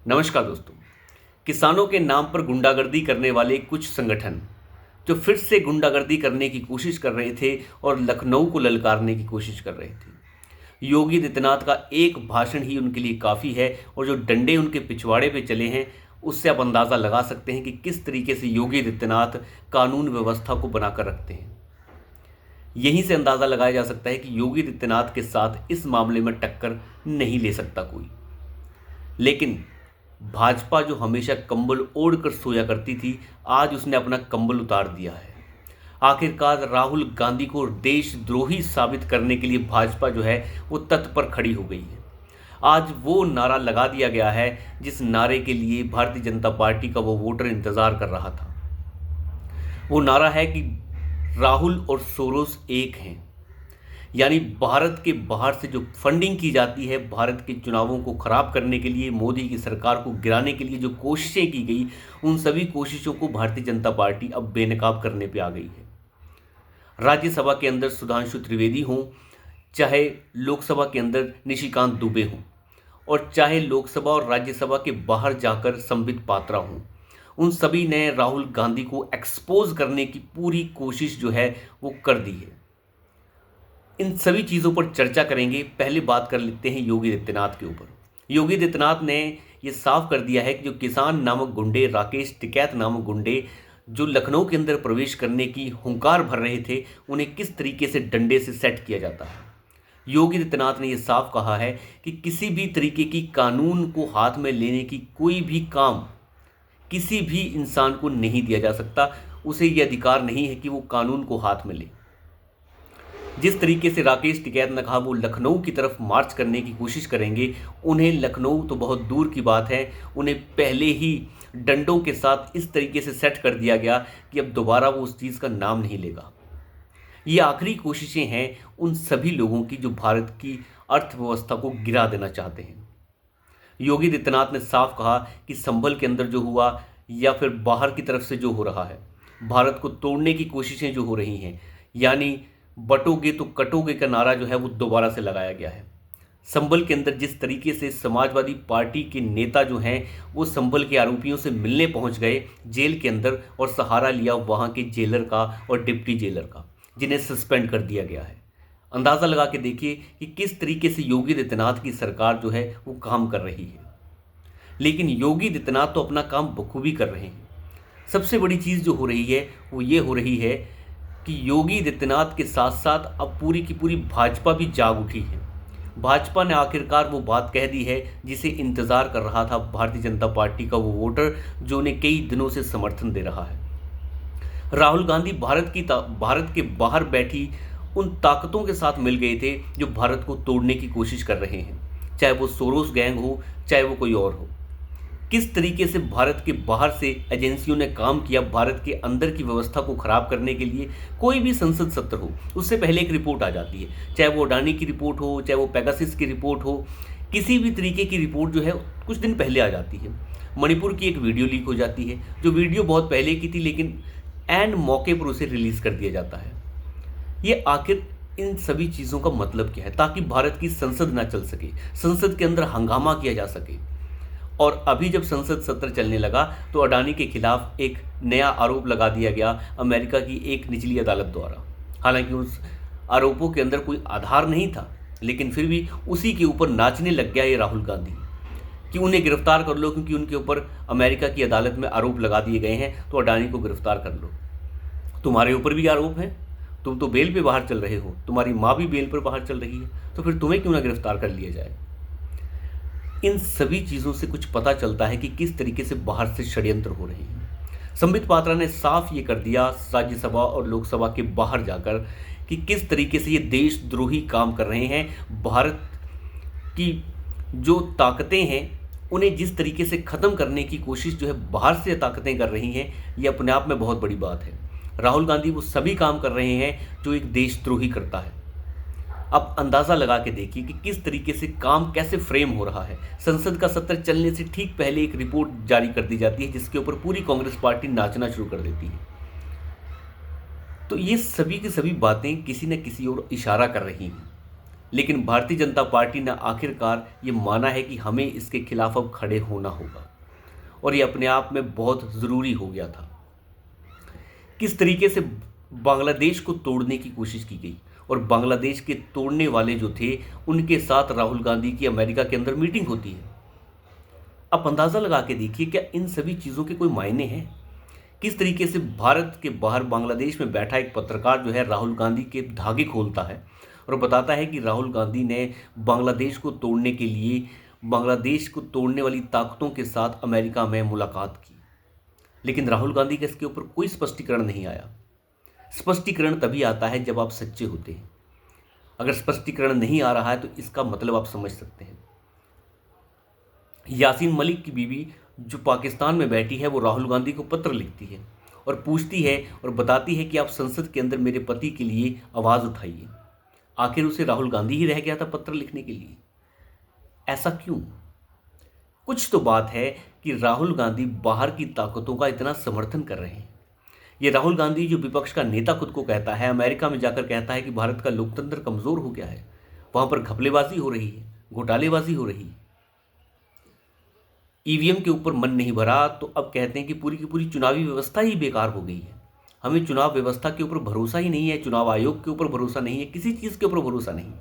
नमस्कार दोस्तों। किसानों के नाम पर गुंडागर्दी करने वाले कुछ संगठन जो फिर से गुंडागर्दी करने की कोशिश कर रहे थे और लखनऊ को ललकारने की कोशिश कर रहे थे। योगी आदित्यनाथ का एक भाषण ही उनके लिए काफ़ी है और जो डंडे उनके पिछवाड़े पे चले हैं उससे आप अंदाज़ा लगा सकते हैं कि किस तरीके से योगी आदित्यनाथ कानून व्यवस्था को बनाकर रखते हैं। यहीं से अंदाज़ा लगाया जा सकता है कि योगी आदित्यनाथ के साथ इस मामले में टक्कर नहीं ले सकता कोई। लेकिन भाजपा जो हमेशा कंबल ओढ़कर सोया करती थी, आज उसने अपना कंबल उतार दिया है। आखिरकार राहुल गांधी को देशद्रोही साबित करने के लिए भाजपा जो है वो तत्पर खड़ी हो गई है। आज वो नारा लगा दिया गया है जिस नारे के लिए भारतीय जनता पार्टी का वो वोटर इंतजार कर रहा था। वो नारा है कि राहुल और सोरोस एक हैं। यानी भारत के बाहर से जो फंडिंग की जाती है, भारत के चुनावों को खराब करने के लिए, मोदी की सरकार को गिराने के लिए जो कोशिशें की गई, उन सभी कोशिशों को भारतीय जनता पार्टी अब बेनकाब करने पे आ गई है। राज्यसभा के अंदर सुधांशु त्रिवेदी हों, चाहे लोकसभा के अंदर निशिकांत दुबे हों, और चाहे लोकसभा और राज्यसभा के बाहर जाकर संबित पात्रा हों, उन सभी ने राहुल गांधी को एक्सपोज करने की पूरी कोशिश जो है वो कर दी है। इन सभी चीज़ों पर चर्चा करेंगे। पहले बात कर लेते हैं योगी आदित्यनाथ के ऊपर। योगी आदित्यनाथ ने ये साफ कर दिया है कि जो किसान नामक गुंडे, राकेश टिकैत नामक गुंडे जो लखनऊ के अंदर प्रवेश करने की हुंकार भर रहे थे, उन्हें किस तरीके से डंडे से सेट किया जाता है। योगी आदित्यनाथ ने यह साफ कहा है कि किसी भी तरीके की कानून को हाथ में लेने की कोई भी काम किसी भी इंसान को नहीं दिया जा सकता। उसे यह अधिकार नहीं है कि वो कानून को हाथ में ले। जिस तरीके से राकेश टिकैत ने कहा वो लखनऊ की तरफ मार्च करने की कोशिश करेंगे, उन्हें लखनऊ तो बहुत दूर की बात है, उन्हें पहले ही डंडों के साथ इस तरीके से सेट कर दिया गया कि अब दोबारा वो उस चीज़ का नाम नहीं लेगा। ये आखिरी कोशिशें हैं उन सभी लोगों की जो भारत की अर्थव्यवस्था को गिरा देना चाहते हैं। योगी आदित्यनाथ ने साफ कहा कि संभल के अंदर जो हुआ या फिर बाहर की तरफ से जो हो रहा है, भारत को तोड़ने की कोशिशें जो हो रही हैं, यानी बटोगे तो कटोगे का नारा जो है वो दोबारा से लगाया गया है। संभल के अंदर जिस तरीके से समाजवादी पार्टी के नेता जो हैं वो संभल के आरोपियों से मिलने पहुंच गए जेल के अंदर और सहारा लिया वहां के जेलर का और डिप्टी जेलर का, जिन्हें सस्पेंड कर दिया गया है। अंदाज़ा लगा के देखिए कि किस तरीके से योगी आदित्यनाथ की सरकार जो है वो काम कर रही है। लेकिन योगी आदित्यनाथ तो अपना काम बखूबी कर रहे हैं। सबसे बड़ी चीज़ जो हो रही है वो ये हो रही है कि योगी आदित्यनाथ के साथ साथ अब पूरी की पूरी भाजपा भी जाग उठी है। भाजपा ने आखिरकार वो बात कह दी है जिसे इंतज़ार कर रहा था भारतीय जनता पार्टी का वो वोटर जो उन्हें कई दिनों से समर्थन दे रहा है। राहुल गांधी भारत के बाहर बैठी उन ताकतों के साथ मिल गए थे जो भारत को तोड़ने की कोशिश कर रहे हैं, चाहे वो सोरोस गैंग हो, चाहे वो कोई और हो। किस तरीके से भारत के बाहर से एजेंसियों ने काम किया भारत के अंदर की व्यवस्था को खराब करने के लिए। कोई भी संसद सत्र हो उससे पहले एक रिपोर्ट आ जाती है, चाहे वो अडानी की रिपोर्ट हो, चाहे वो पेगासिस की रिपोर्ट हो, किसी भी तरीके की रिपोर्ट जो है कुछ दिन पहले आ जाती है। मणिपुर की एक वीडियो लीक हो जाती है, जो वीडियो बहुत पहले की थी, लेकिन एंड मौके पर उसे रिलीज़ कर दिया जाता है। ये आखिर इन सभी चीज़ों का मतलब क्या है? ताकि भारत की संसद ना चल सके, संसद के अंदर हंगामा किया जा सके। और अभी जब संसद सत्र चलने लगा तो अडानी के खिलाफ एक नया आरोप लगा दिया गया अमेरिका की एक निचली अदालत द्वारा। हालांकि उस आरोपों के अंदर कोई आधार नहीं था, लेकिन फिर भी उसी के ऊपर नाचने लग गया ये राहुल गांधी कि उन्हें गिरफ्तार कर लो, क्योंकि उनके ऊपर अमेरिका की अदालत में आरोप लगा दिए गए हैं, तो अडानी को गिरफ्तार कर लो। तुम्हारे ऊपर भी आरोप हैं, तुम तो बेल पे बाहर चल रहे हो, तुम्हारी माँ भी बेल पर बाहर चल रही है, तो फिर तुम्हें क्यों ना गिरफ्तार कर लिया जाए। इन सभी चीज़ों से कुछ पता चलता है कि किस तरीके से बाहर से षड्यंत्र हो रहे हैं। संबित पात्रा ने साफ ये कर दिया राज्यसभा और लोकसभा के बाहर जाकर कि किस तरीके से ये देशद्रोही काम कर रहे हैं। भारत की जो ताकतें हैं उन्हें जिस तरीके से ख़त्म करने की कोशिश जो है बाहर से ताकतें कर रही हैं, ये अपने आप में बहुत बड़ी बात है। राहुल गांधी वो सभी काम कर रहे हैं जो एक देशद्रोही करता है। अब अंदाज़ा लगा के देखिए कि किस तरीके से काम कैसे फ्रेम हो रहा है। संसद का सत्र चलने से ठीक पहले एक रिपोर्ट जारी कर दी जाती है जिसके ऊपर पूरी कांग्रेस पार्टी नाचना शुरू कर देती है। तो ये सभी की सभी बातें किसी न किसी ओर इशारा कर रही हैं। लेकिन भारतीय जनता पार्टी ने आखिरकार ये माना है कि हमें इसके खिलाफ अब खड़े होना होगा और ये अपने आप में बहुत ज़रूरी हो गया था। किस तरीके से बांग्लादेश को तोड़ने की कोशिश की गई और बांग्लादेश के तोड़ने वाले जो थे उनके साथ राहुल गांधी की अमेरिका के अंदर मीटिंग होती है। आप अंदाज़ा लगा के देखिए, क्या इन सभी चीज़ों के कोई मायने हैं? किस तरीके से भारत के बाहर बांग्लादेश में बैठा एक पत्रकार जो है राहुल गांधी के धागे खोलता है और बताता है कि राहुल गांधी ने बांग्लादेश को तोड़ने के लिए बांग्लादेश को तोड़ने वाली ताकतों के साथ अमेरिका में मुलाकात की। लेकिन राहुल गांधी का इसके ऊपर कोई स्पष्टीकरण नहीं आया। स्पष्टीकरण तभी आता है जब आप सच्चे होते हैं। अगर स्पष्टीकरण नहीं आ रहा है तो इसका मतलब आप समझ सकते हैं। यासीन मलिक की बीवी जो पाकिस्तान में बैठी है वो राहुल गांधी को पत्र लिखती है और पूछती है और बताती है कि आप संसद के अंदर मेरे पति के लिए आवाज़ उठाइए। आखिर उसे राहुल गांधी ही रह गया था पत्र लिखने के लिए। ऐसा क्यों? कुछ तो बात है कि राहुल गांधी बाहर की ताकतों का इतना समर्थन कर रहे हैं। ये राहुल गांधी जो विपक्ष का नेता खुद को कहता है, अमेरिका में जाकर कहता है कि भारत का लोकतंत्र कमज़ोर हो गया है, वहाँ पर घपलेबाजी हो रही है, घोटालेबाजी हो रही है, ईवीएम के ऊपर मन नहीं भरा, तो अब कहते हैं कि पूरी की पूरी चुनावी व्यवस्था ही बेकार हो गई है। हमें चुनाव व्यवस्था के ऊपर भरोसा ही नहीं है, चुनाव आयोग के ऊपर भरोसा नहीं है, किसी चीज़ के ऊपर भरोसा नहीं।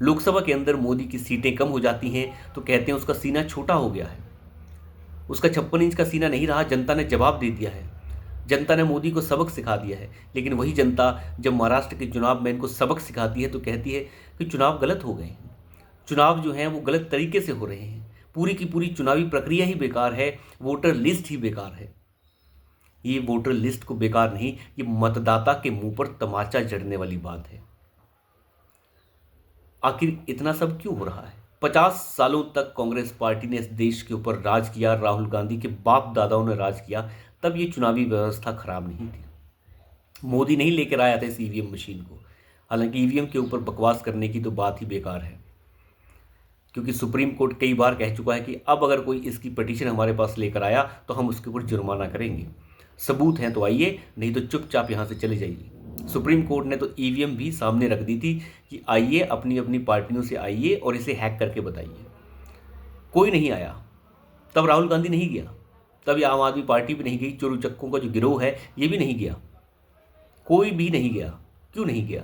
लोकसभा के अंदर मोदी की सीटें कम हो जाती हैं तो कहते हैं उसका सीना छोटा हो गया है। उसका 56 इंच का सीना नहीं रहा, जनता ने जवाब दे दिया है, जनता ने मोदी को सबक सिखा दिया है। लेकिन वही जनता जब महाराष्ट्र के चुनाव में इनको सबक सिखाती है तो कहती है कि चुनाव गलत हो गए हैं, चुनाव जो हैं वो गलत तरीके से हो रहे हैं, पूरी की पूरी चुनावी प्रक्रिया ही बेकार है, वोटर लिस्ट ही बेकार है। ये वोटर लिस्ट को बेकार नहीं, ये मतदाता के मुंह पर तमाचा जड़ने वाली बात है। आखिर इतना सब क्यों हो रहा है? 50 सालों तक कांग्रेस पार्टी ने इस देश के ऊपर राज किया, राहुल गांधी के बाप दादाओं ने राज किया, तब ये चुनावी व्यवस्था खराब नहीं थी। मोदी नहीं लेकर आया था इस ईवीएम मशीन को। हालांकि ईवीएम के ऊपर बकवास करने की तो बात ही बेकार है, क्योंकि सुप्रीम कोर्ट कई बार कह चुका है कि अब अगर कोई इसकी पिटीशन हमारे पास लेकर आया तो हम उसके ऊपर जुर्माना करेंगे। सबूत हैं तो आइए, नहीं तो चुपचाप यहाँ से चले जाइए। सुप्रीम कोर्ट ने तो ईवीएम भी सामने रख दी थी कि आइए, अपनी अपनी पार्टियों से आइए और इसे हैक करके बताइए। कोई नहीं आया, तब राहुल गांधी नहीं गया, तब ये आम आदमी पार्टी भी नहीं गई, चोरू चक्कों का जो गिरोह है ये भी नहीं गया, कोई भी नहीं गया। क्यों नहीं गया?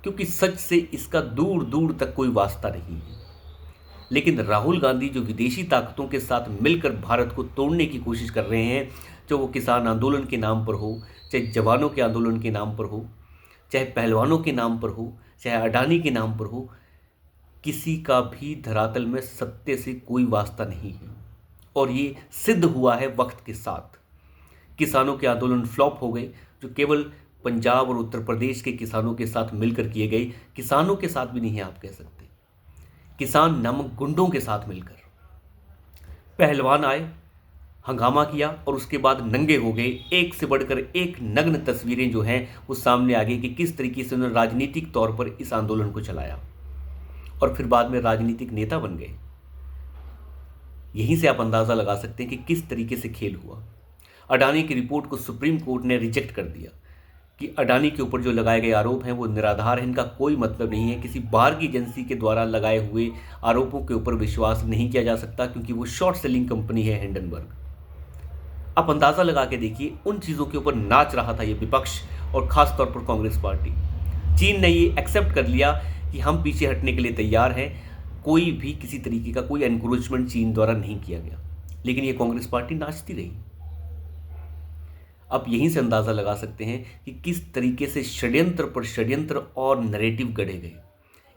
क्योंकि सच से इसका दूर दूर तक कोई वास्ता नहीं है। लेकिन राहुल गांधी जो विदेशी ताकतों के साथ मिलकर भारत को तोड़ने की कोशिश कर रहे हैं, चाहे वो किसान आंदोलन के नाम पर हो, चाहे जवानों के आंदोलन के नाम पर हो, चाहे पहलवानों के नाम पर हो, चाहे अडानी के नाम पर हो, किसी का भी धरातल में सत्य से कोई वास्ता नहीं है। और ये सिद्ध हुआ है वक्त के साथ। किसानों के आंदोलन फ्लॉप हो गए, जो केवल पंजाब और उत्तर प्रदेश के किसानों के साथ मिलकर किए गए, किसानों के साथ भी नहीं है आप कह सकते, किसान नामक गुंडों के साथ मिलकर। पहलवान आए, हंगामा किया और उसके बाद नंगे हो गए। एक से बढ़कर एक नग्न तस्वीरें जो हैं वो सामने आ गई कि किस तरीके से उन्होंने राजनीतिक तौर पर इस आंदोलन को चलाया और फिर बाद में राजनीतिक नेता बन गए। यहीं से आप अंदाज़ा लगा सकते हैं कि किस तरीके से खेल हुआ। अडानी की रिपोर्ट को सुप्रीम कोर्ट ने रिजेक्ट कर दिया कि अडानी के ऊपर जो लगाए गए आरोप हैं वो निराधार हैं, इनका कोई मतलब नहीं है। किसी बाहर की एजेंसी के द्वारा लगाए हुए आरोपों के ऊपर विश्वास नहीं किया जा सकता, क्योंकि वो शॉर्ट सेलिंग कंपनी है हिंडनबर्ग। आप अंदाज़ा लगा के देखिए, उन चीज़ों के ऊपर नाच रहा था ये विपक्ष और ख़ास तौर पर कांग्रेस पार्टी। चीन ने ये एक्सेप्ट कर लिया कि हम पीछे हटने के लिए तैयार हैं, कोई भी किसी तरीके का कोई एनकरेजमेंट चीन द्वारा नहीं किया गया, लेकिन ये कांग्रेस पार्टी नाचती रही। आप यहीं से अंदाज़ा लगा सकते हैं कि किस तरीके से षड्यंत्र पर षड्यंत्र और नैरेटिव गढ़े गए।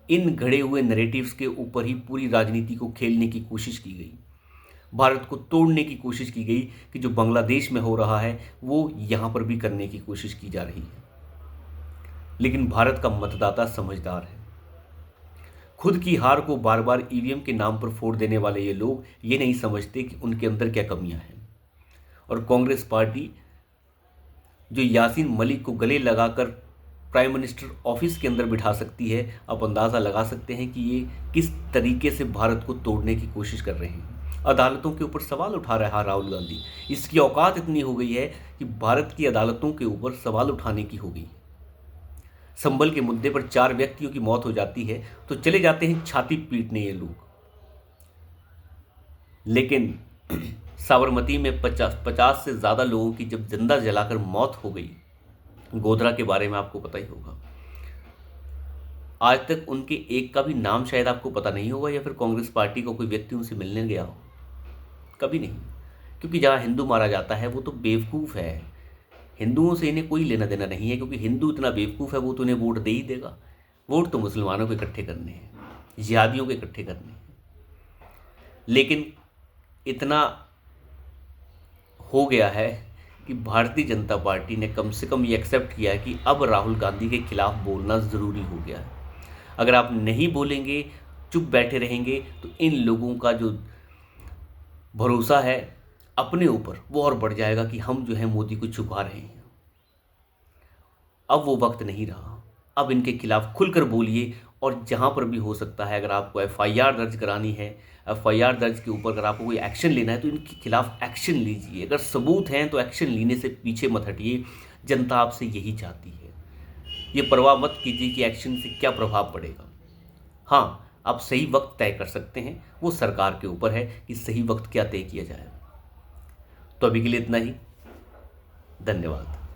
इन गढ़े हुए नैरेटिव्स के ऊपर ही पूरी राजनीति को खेलने की कोशिश की गई, भारत को तोड़ने की कोशिश की गई कि जो बांग्लादेश में हो रहा है वो यहाँ पर भी करने की कोशिश की जा रही है। लेकिन भारत का मतदाता समझदार है। खुद की हार को बार बार ईवीएम के नाम पर फोड़ देने वाले ये लोग ये नहीं समझते कि उनके अंदर क्या कमियां हैं। और कांग्रेस पार्टी जो यासीन मलिक को गले लगाकर प्राइम मिनिस्टर ऑफिस के अंदर बिठा सकती है, आप अंदाज़ा लगा सकते हैं कि ये किस तरीके से भारत को तोड़ने की कोशिश कर रहे हैं। अदालतों के ऊपर सवाल उठा रहा है राहुल गांधी। इसकी औकात इतनी हो गई है कि भारत की अदालतों के ऊपर सवाल उठाने की हो गई। संभल के मुद्दे पर 4 व्यक्तियों की मौत हो जाती है तो चले जाते हैं छाती पीटने ये लोग। लेकिन साबरमती में 50 से ज़्यादा लोगों की जब जिंदा जलाकर मौत हो गई, गोधरा के बारे में आपको पता ही होगा, आज तक उनके एक का भी नाम शायद आपको पता नहीं होगा, या फिर कांग्रेस पार्टी का कोई व्यक्ति उनसे मिलने गया हो, कभी नहीं। क्योंकि जहाँ हिंदू मारा जाता है वो तो बेवकूफ़ है, हिंदुओं से इन्हें कोई लेना देना नहीं है, क्योंकि हिंदू इतना बेवकूफ़ है वो तो उन्हें वोट दे ही देगा। वोट तो मुसलमानों को इकट्ठे करने हैं, जिहादियों को इकट्ठे करने हैं। लेकिन इतना हो गया है कि भारतीय जनता पार्टी ने कम से कम ये एक्सेप्ट किया है कि अब राहुल गांधी के खिलाफ बोलना ज़रूरी हो गया है। अगर आप नहीं बोलेंगे, चुप बैठे रहेंगे, तो इन लोगों का जो भरोसा है अपने ऊपर वो और बढ़ जाएगा कि हम जो है मोदी को छुपा रहे हैं। अब वो वक्त नहीं रहा, अब इनके खिलाफ खुलकर बोलिए, और जहाँ पर भी हो सकता है अगर आपको एफआईआर दर्ज करानी है, एफआईआर दर्ज के ऊपर अगर आपको कोई एक्शन लेना है तो इनके खिलाफ एक्शन लीजिए। अगर सबूत हैं तो एक्शन लेने से पीछे मत हटिए, जनता आपसे यही चाहती है। ये परवाह मत कीजिए कि एक्शन से क्या प्रभाव पड़ेगा। हाँ, आप सही वक्त तय कर सकते हैं, वो सरकार के ऊपर है कि सही वक्त क्या तय किया जाए। तो अभी के लिए इतना ही, धन्यवाद।